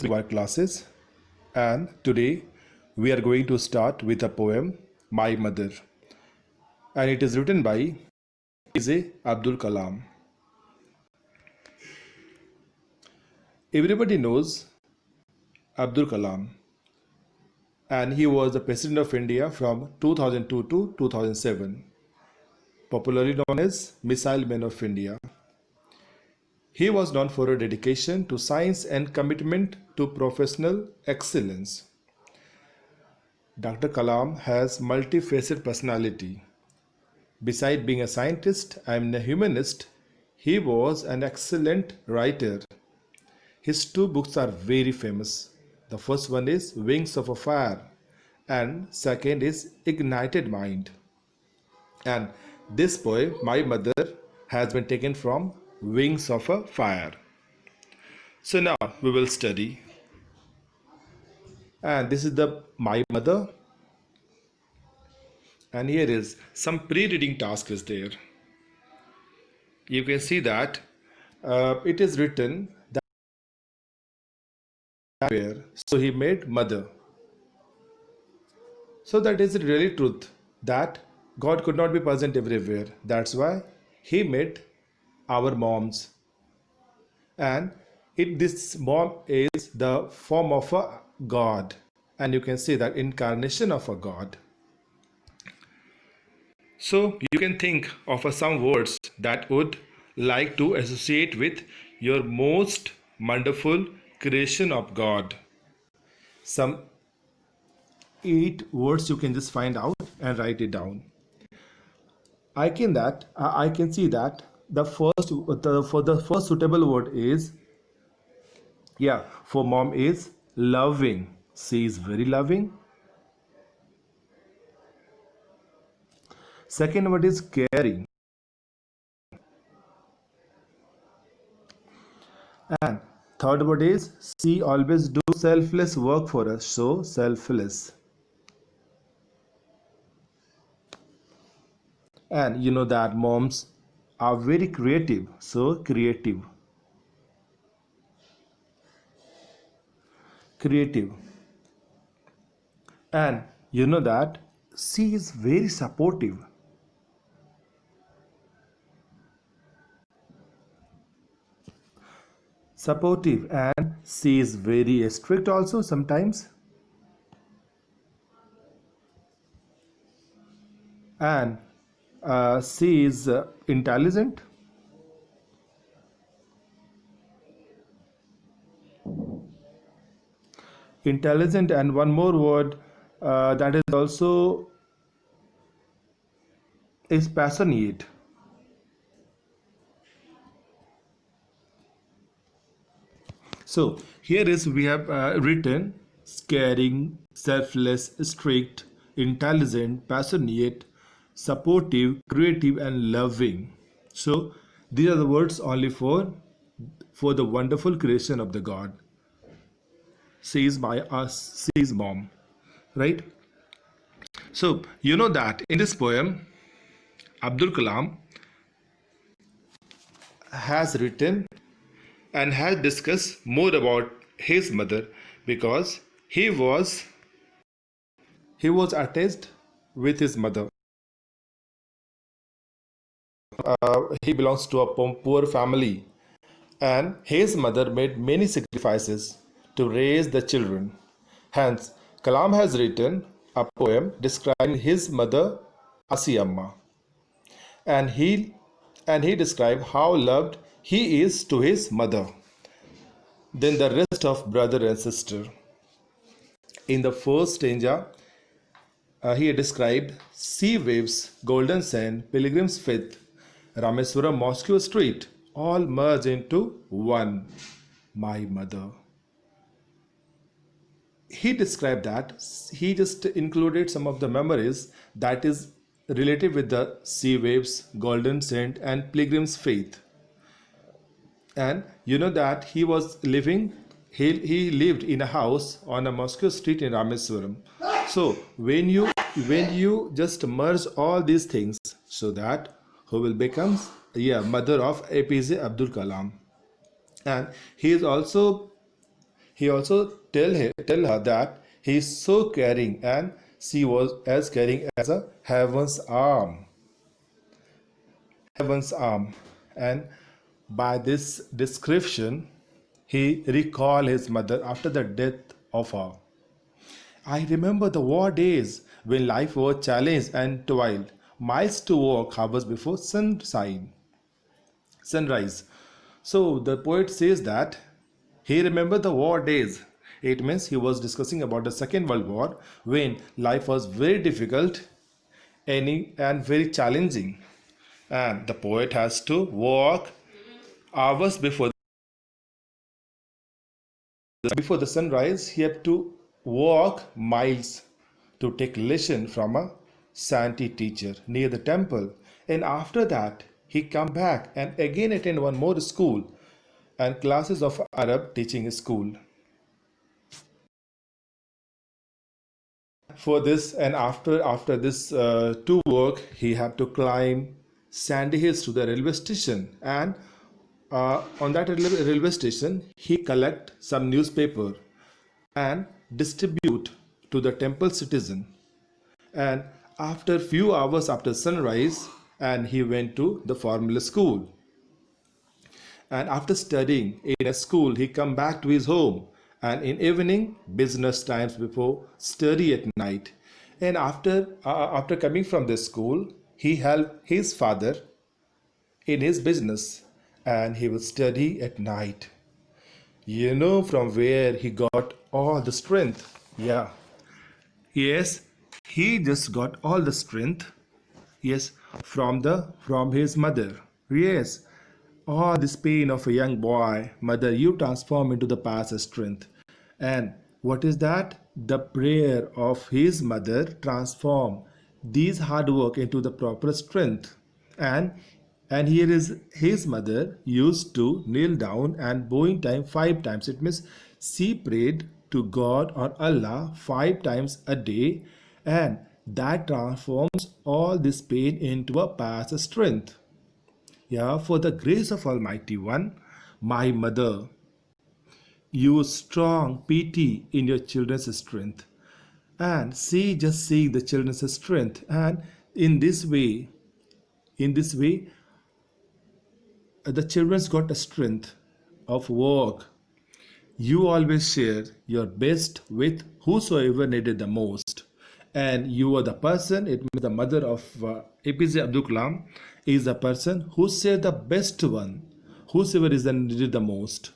Our classes, and today we are going to start with a poem, My Mother, and it is written by APJ Abdul Kalam. Everybody knows Abdul Kalam, and he was the President of India from 2002 to 2007, popularly known as Missile Man of India. He was known for a dedication to science and commitment to professional excellence. Dr. Kalam has multifaceted personality. Besides being a scientist and a humanist, he was an excellent writer. His two books are very famous. The first one is Wings of a Fire, and second is Ignited Mind. And this poem, My Mother, has been taken from Wings of a Fire. So now we will study. And this is the My Mother. And here is some pre-reading task is there. You can see that it is written that where so he made mother. So that is really truth that God could not be present everywhere. That's why he made our moms, and this mom is the form of a God, and you can see that incarnation of a God. So you can think of some words that would like to associate with your most wonderful creation of God. Some 8 words you can just find out and write it down. I can see that for the first suitable word is, for mom is loving. She is very loving. Second word is caring. And third word is she always do selfless work for us. So selfless. And you know that moms are very creative. So creative. Creative. And you know that she is very supportive. Supportive, and she is very strict also sometimes. And she is intelligent. Intelligent, and one more word that is also is passionate. So here is we have written caring, selfless, strict, intelligent, passionate, supportive, creative, and loving. So these are the words only for the wonderful creation of the God. She is my us, she is mom, right? So you know that in this poem, Abdul Kalam has written and has discussed more about his mother because he was attached with his mother. He belongs to a poor family, and his mother made many sacrifices to raise the children. Hence, Kalam has written a poem describing his mother Asiyamma, and he described how loved he is to his mother than the rest of brother and sister. In the first stanza, he described sea waves, golden sand, pilgrim's faith, Rameswaram Mosque street, all merge into one, my mother. He described that he just included some of the memories that is related with the sea waves, golden sand, and pilgrim's faith. And you know that he lived in a house on a Moscow street in Rameswaram. So when you just merge all these things, so that who will become mother of APJ Abdul Kalam. And he is also He also tell her that he is so caring and she was as caring as a heaven's arm. And by this description, he recalled his mother after the death of her. I remember the war days when life was challenged and toiled, miles to walk hours before sunrise. So the poet says that he remembered the war days. It means he was discussing about the Second World War when life was very difficult and very challenging. And the poet has to walk hours before the sunrise. He had to walk miles to take lesson from a Santi teacher near the temple. And after that, he come back and again attend one more school and classes of Arab teaching school. For this and after this to work, he had to climb sandy hills to the railway station, and on that railway station he collect some newspaper and distribute to the temple citizen. And after few hours after sunrise, and he went to the formal school. And after studying in a school, he come back to his home. And in evening, business times before study at night. And after coming from the school, he helped his father in his business, and he would study at night. You know from where he got all the strength? Yeah. Yes, he just got all the strength. Yes, from his mother. Yes, all this pain of a young boy, mother, you transform into the past strength. And what is that? The prayer of his mother transform these hard work into the proper strength. And here is his mother used to kneel down and bowing time 5 times. It means she prayed to God or Allah 5 times a day, and that transforms all this pain into a past strength. Yeah, for the grace of Almighty One, my mother, use strong pity in your children's strength. And just see the children's strength. And in this way, the children's got a strength of work. You always share your best with whosoever needed the most. And you are the person, it means the mother of APJ Abdul Kalam is the person who shared the best one, whosoever is the needed the most.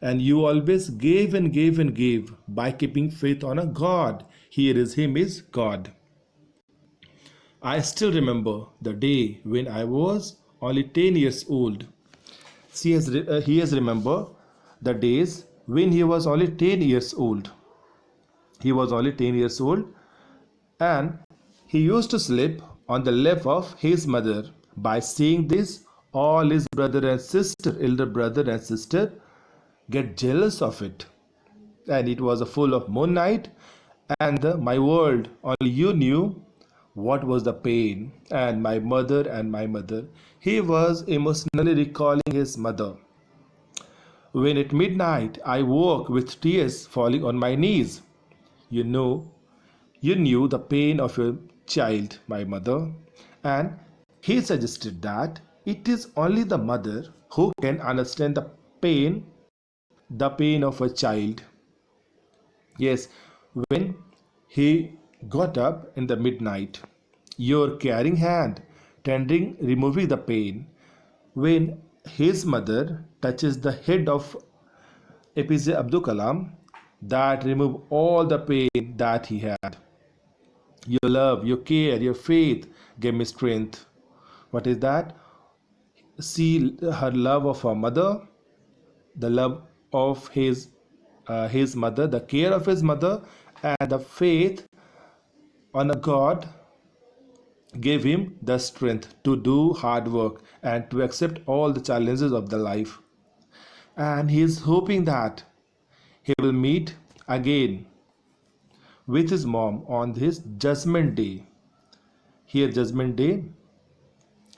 And you always gave and gave and gave by keeping faith on a God. Here is Him is God. I still remember the day when I was only 10 years old. He has remembered the days when he was only 10 years old. He was only 10 years old, and he used to sleep on the lap of his mother. By seeing this, all his elder brother and sister, get jealous of it. And it was a full of moonlight, and my world, only you knew what was the pain. And my mother, he was emotionally recalling his mother. When at midnight I woke with tears falling on my knees. You know, you knew the pain of your child, my mother, and he suggested that it is only the mother who can understand the pain of a child. Yes, when he got up in the midnight, your caring hand tending removing the pain. When his mother touches the head of APJ Abdul Kalam, that remove all the pain that he had. Your love, your care, your faith gave me strength. What is that? See her love of her mother, the love of his mother, the care of his mother, and the faith on a God gave him the strength to do hard work and to accept all the challenges of the life. And he is hoping that he will meet again with his mom on his judgment day. Here, judgment day,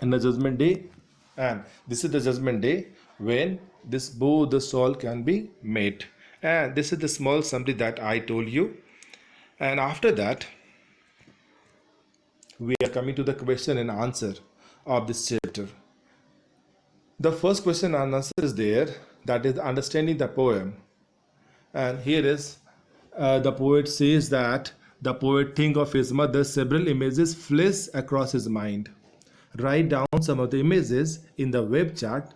and the judgment day, and this is the judgment day when this both the soul can be met. And this is the small summary that I told you. And after that, we are coming to the question and answer of this chapter. The first question and answer is there, that is understanding the poem. And here is the poet says that the poet think of his mother, several images flash across his mind. Write down some of the images in the web chart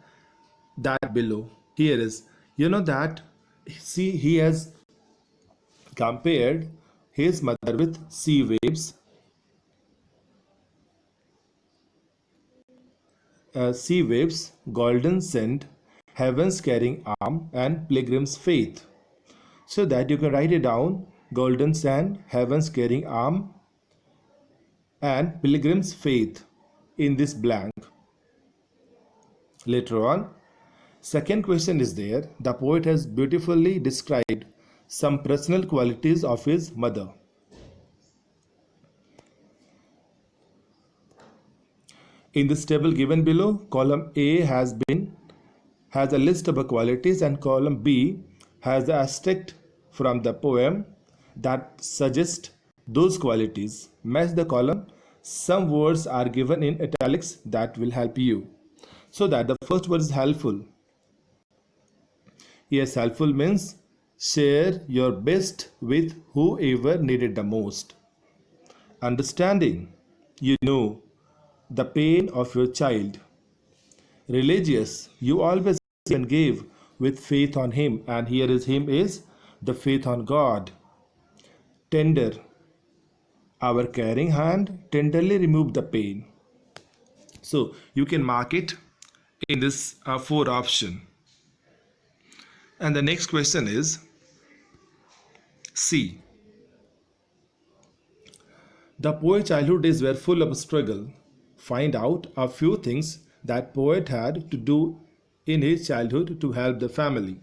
that below. Here is, that, see, he has compared his mother with sea waves, golden sand, heaven's carrying arm, and pilgrim's faith. So that you can write it down: golden sand, heaven's carrying arm, and pilgrim's faith in this blank. Later on, second question is there. The poet has beautifully described some personal qualities of his mother. In this table given below, column A has a list of the qualities, and column B has the asterisk from the poem that suggest those qualities. Match the column. Some words are given in italics that will help you. So that the first word is helpful. Yes, helpful means share your best with whoever needed the most. Understanding, you know the pain of your child. Religious, you always and gave with faith on him, and here is him is the faith on God. Tender, our caring hand tenderly remove the pain. So you can mark it in this 4 option. And the next question is C. The poet's childhood days were full of struggle. Find out a few things that poet had to do in his childhood to help the family.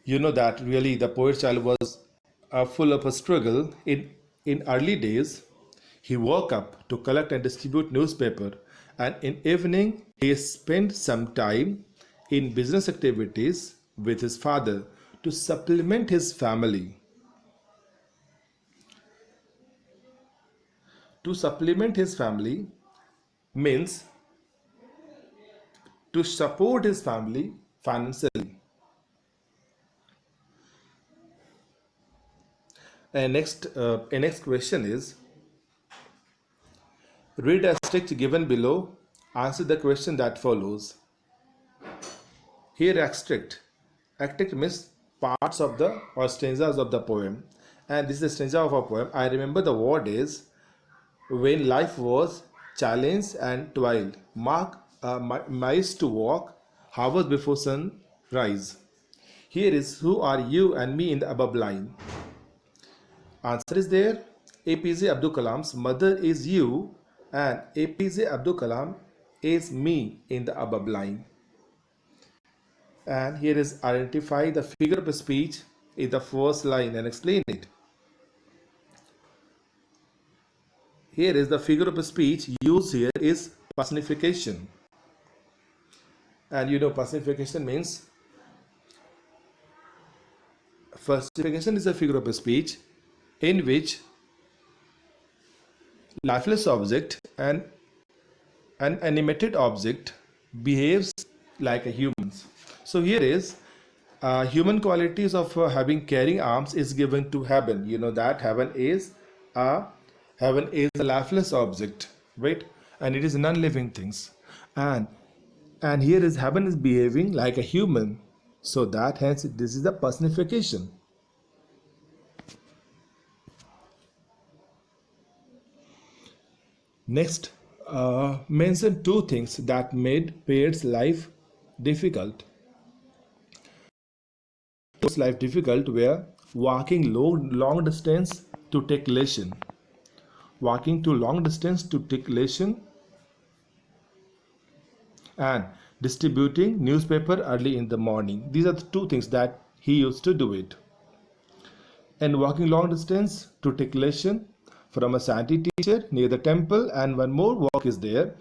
You know that really the poet's child was full of a struggle. In early days, he woke up to collect and distribute newspaper, and in evening he spent some time in business activities with his father to supplement his family. To supplement his family means to support his family financially. And next question is, read a text given below. Answer the question that follows. Here extract means parts of the or stanzas of the poem, and this is a stanza of a poem. I remember the war days when life was challenge and toil. Mark miles to walk, hours before sunrise. Here is who are you and me in the above line. Answer is there. APJ Abdul Kalam's mother is you, and APJ Abdul Kalam is me in the above line. And here is identify the figure of speech in the first line and explain it. Here is the figure of speech used here is personification. And you know personification means, personification is a figure of speech in which lifeless object and an animated object behaves like a human. So here is human qualities of having carrying arms is given to heaven. You know that heaven is a lifeless object, right? And it is non-living things. And here is heaven is behaving like a human. So that hence this is the personification. Next, mention 2 things that made Pear's life difficult. Pear's life difficult were walking long distance to take lesson. Walking to long distance to take lesson, and distributing newspaper early in the morning. These are the 2 things that he used to do it. And walking long distance to take lesson from a Santi teacher near the temple, and one more walk is there.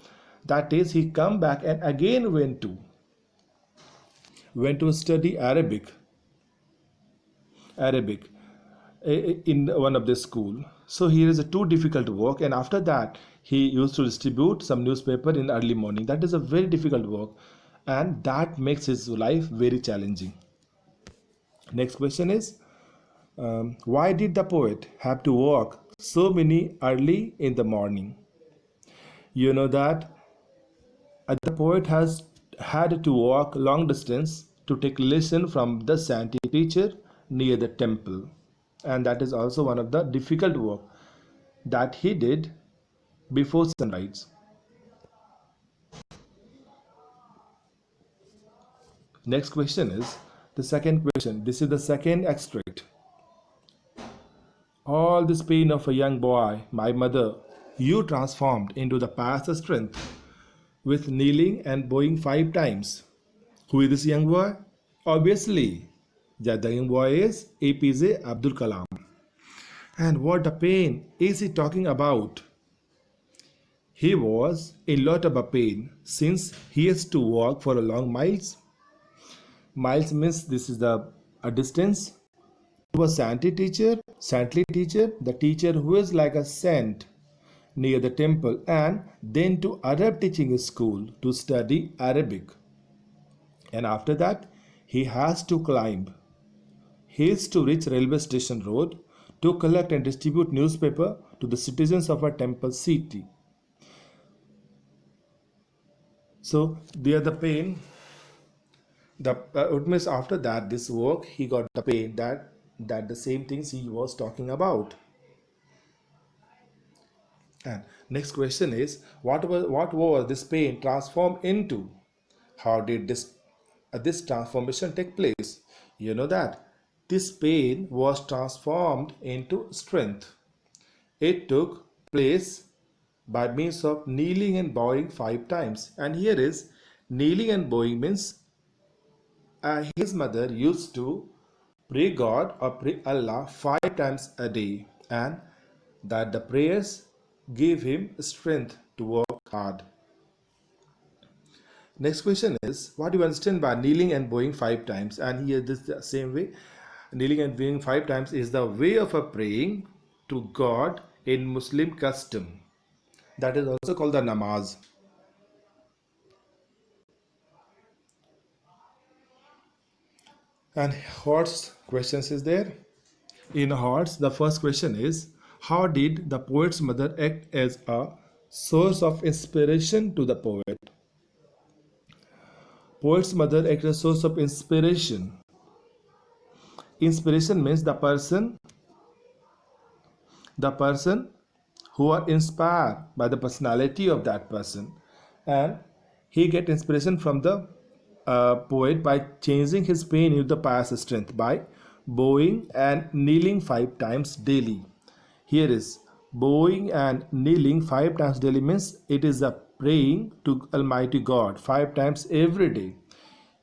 That is, he come back and again went to went to study Arabic in one of the school. So here is a too difficult work, and after that he used to distribute some newspaper in early morning. That is a very difficult work, and that makes his life very challenging. Next question is, why did the poet have to walk so many early in the morning? You know that the poet has had to walk long distance to take lesson from the Santi teacher near the temple, and that is also one of the difficult work that he did before sunrise. Next question is the second question. This is the second extract. All this pain of a young boy, my mother, you transformed into the past strength with kneeling and bowing 5 times. Who is this young boy? Obviously, that the young boy is APJ Abdul Kalam. And what the pain is he talking about? He was in lot of a pain since he has to walk for a long miles. Miles means this is a distance to a saintly teacher, the teacher who is like a saint near the temple, and then to Arab teaching school to study Arabic. And after that, he has to climb hills to reach railway station road to collect and distribute newspaper to the citizens of a temple city. So there the pain. The it means after that this work he got the pain that the same things he was talking about. And next question is, what was this pain transformed into? How did this transformation take place? You know that this pain was transformed into strength. It took place by means of kneeling and bowing 5 times. And here is kneeling and bowing means his mother used to pray God or pray Allah 5 times a day, and that the prayers gave him strength to work hard. Next question is, what do you understand by kneeling and bowing 5 times? And here this the same way, kneeling and bowing 5 times is the way of a praying to God in Muslim custom. That is also called the namaz. And Hort's questions is there. In Hort's, the first question is, how did the poet's mother act as a source of inspiration to the poet? Poet's mother acts as a source of inspiration. Inspiration means the person who are inspired by the personality of that person, and he get inspiration from the poet by changing his pain into the pious strength by bowing and kneeling 5 times daily. Here is bowing and kneeling 5 times daily means it is a praying to Almighty God 5 times every day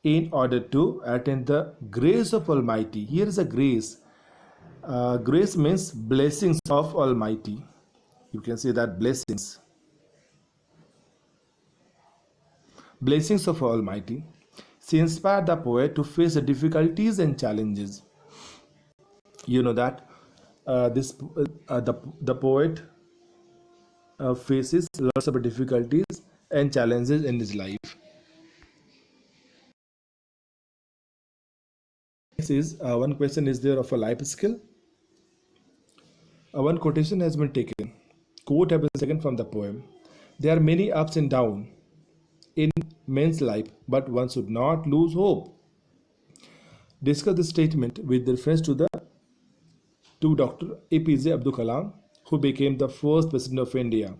in order to attain the grace of Almighty. Here is a grace. Grace means blessings of Almighty. You can say that blessings of Almighty. She inspired the poet to face the difficulties and challenges. You know that the poet faces lots of difficulties and challenges in his life. This is one question is there of a life skill. One quotation has been taken. Quote has been taken from the poem. There are many ups and downs in man's life, but one should not lose hope. Discuss the statement with reference to Dr. APJ Abdul Kalam, who became the first president of India.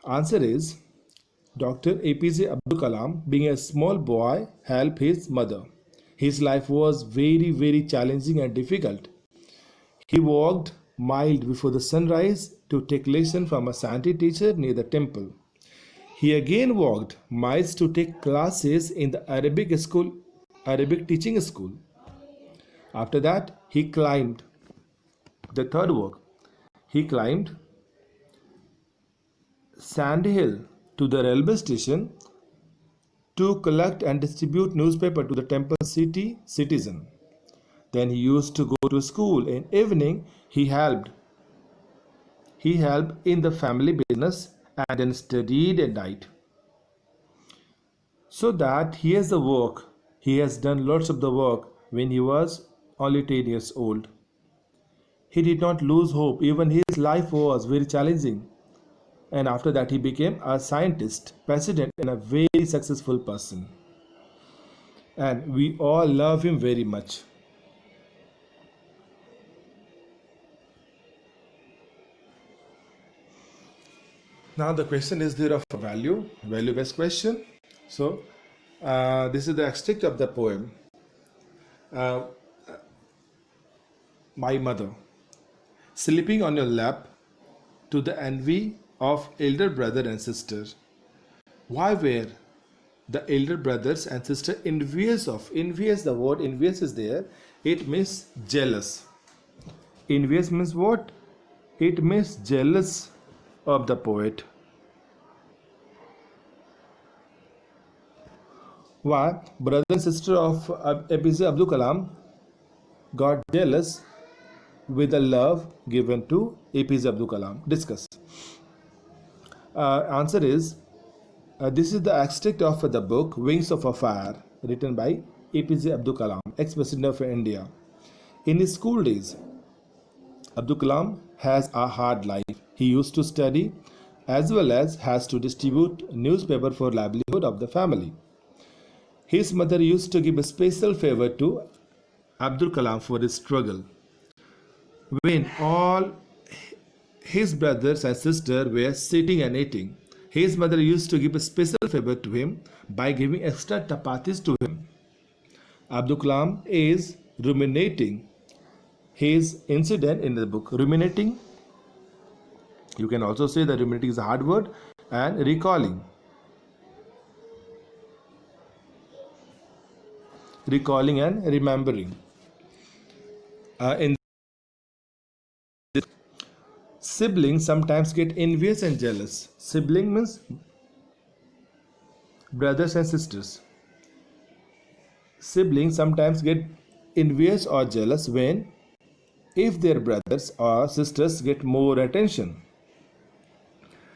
Answer is, Dr. APJ Abdul Kalam, being a small boy, helped his mother. His life was very, very challenging and difficult. He walked miles before the sunrise to take lesson from a Santi teacher near the temple. He again walked miles to take classes in the Arabic teaching school. After that, he climbed the third walk. He climbed Sand Hill to the railway station to collect and distribute newspaper to the temple city citizen. Then he used to go to school. In evening, he helped. He helped in the family business and then studied at night. So that he has the work. He has done lots of the work when he was only 10 years old. He did not lose hope. Even his life was very challenging. And after that, he became a scientist, president, and a very successful person. And we all love him very much. Now the question is there of a value-based question. So this is the extract of the poem. Uh, my mother, sleeping on your lap, to the envy of elder brother and sister. Why were the elder brothers and sister envious? The word envious is there. It means jealous. Envious means what? It means jealous of the poet. Why brother and sister of APJ Abdul Kalam got jealous with the love given to APJ Abdul Kalam? Discuss. Answer is this is the extract of the book Wings of a Fire, written by APJ Abdul Kalam, ex-president of India. In his school days, Abdul Kalam has a hard life. He used to study as well as has to distribute newspaper for livelihood of the family. His mother used to give a special favor to Abdul Kalam for his struggle. When all his brothers and sisters were sitting and eating, his mother used to give a special favor to him by giving extra chapatis to him. Abdul Kalam is ruminating his incident in the book. Ruminating, you can also say that ruminating is a hard word, and recalling and remembering. In siblings sometimes get envious and jealous. Sibling means brothers and sisters. Siblings sometimes get envious or jealous when if their brothers or sisters get more attention.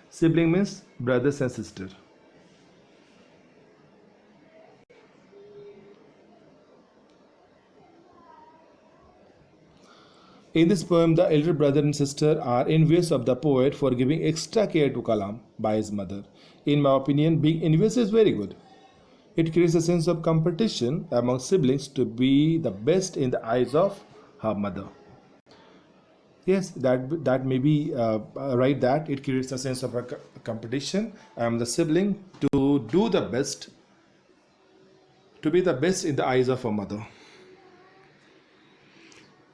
Sibling means brothers and sisters. In this poem, the elder brother and sister are envious of the poet for giving extra care to Kalam by his mother. In my opinion, being envious is very good. It creates a sense of competition among siblings to be the best in the eyes of her mother. Yes, that may be right. That it creates a sense of a competition among the sibling to do the best, to be the best in the eyes of her mother.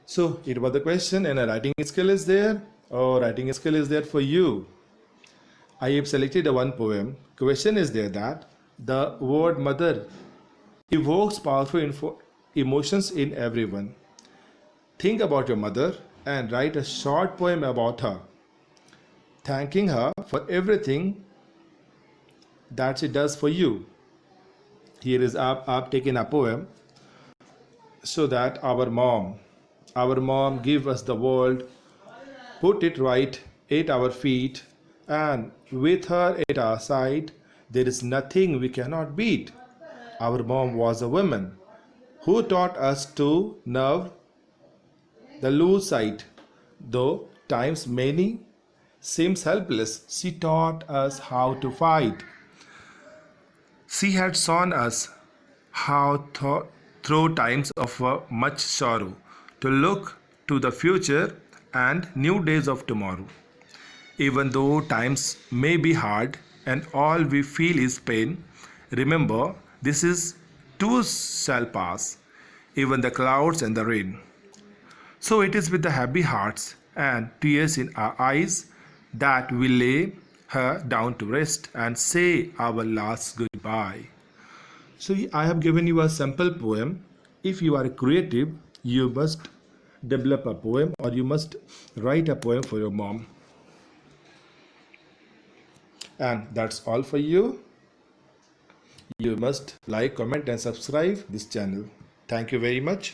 So it was the question, and a writing skill is there, or writing skill is there for you. I have selected one poem. Question is there that the word mother evokes powerful emotions in everyone. Think about your mother and write a short poem about her, thanking her for everything that she does for you. Here is I've taken a poem so that our mom gave us the world, put it right at our feet, and with her at our side, there is nothing we cannot beat. Our mom was a woman who taught us to nerve the loose side. Though times many seems helpless, she taught us how to fight. She had shown us how through times of much sorrow to look to the future and new days of tomorrow. Even though times may be hard and all we feel is pain, remember this is too shall pass, even the clouds and the rain. So it is with the happy hearts and tears in our eyes that we lay her down to rest and say our last goodbye. So I have given you a sample poem. If you are creative, you must develop a poem or you must write a poem for your mom. And that's all for you. You must like, comment, and subscribe this channel. Thank you very much.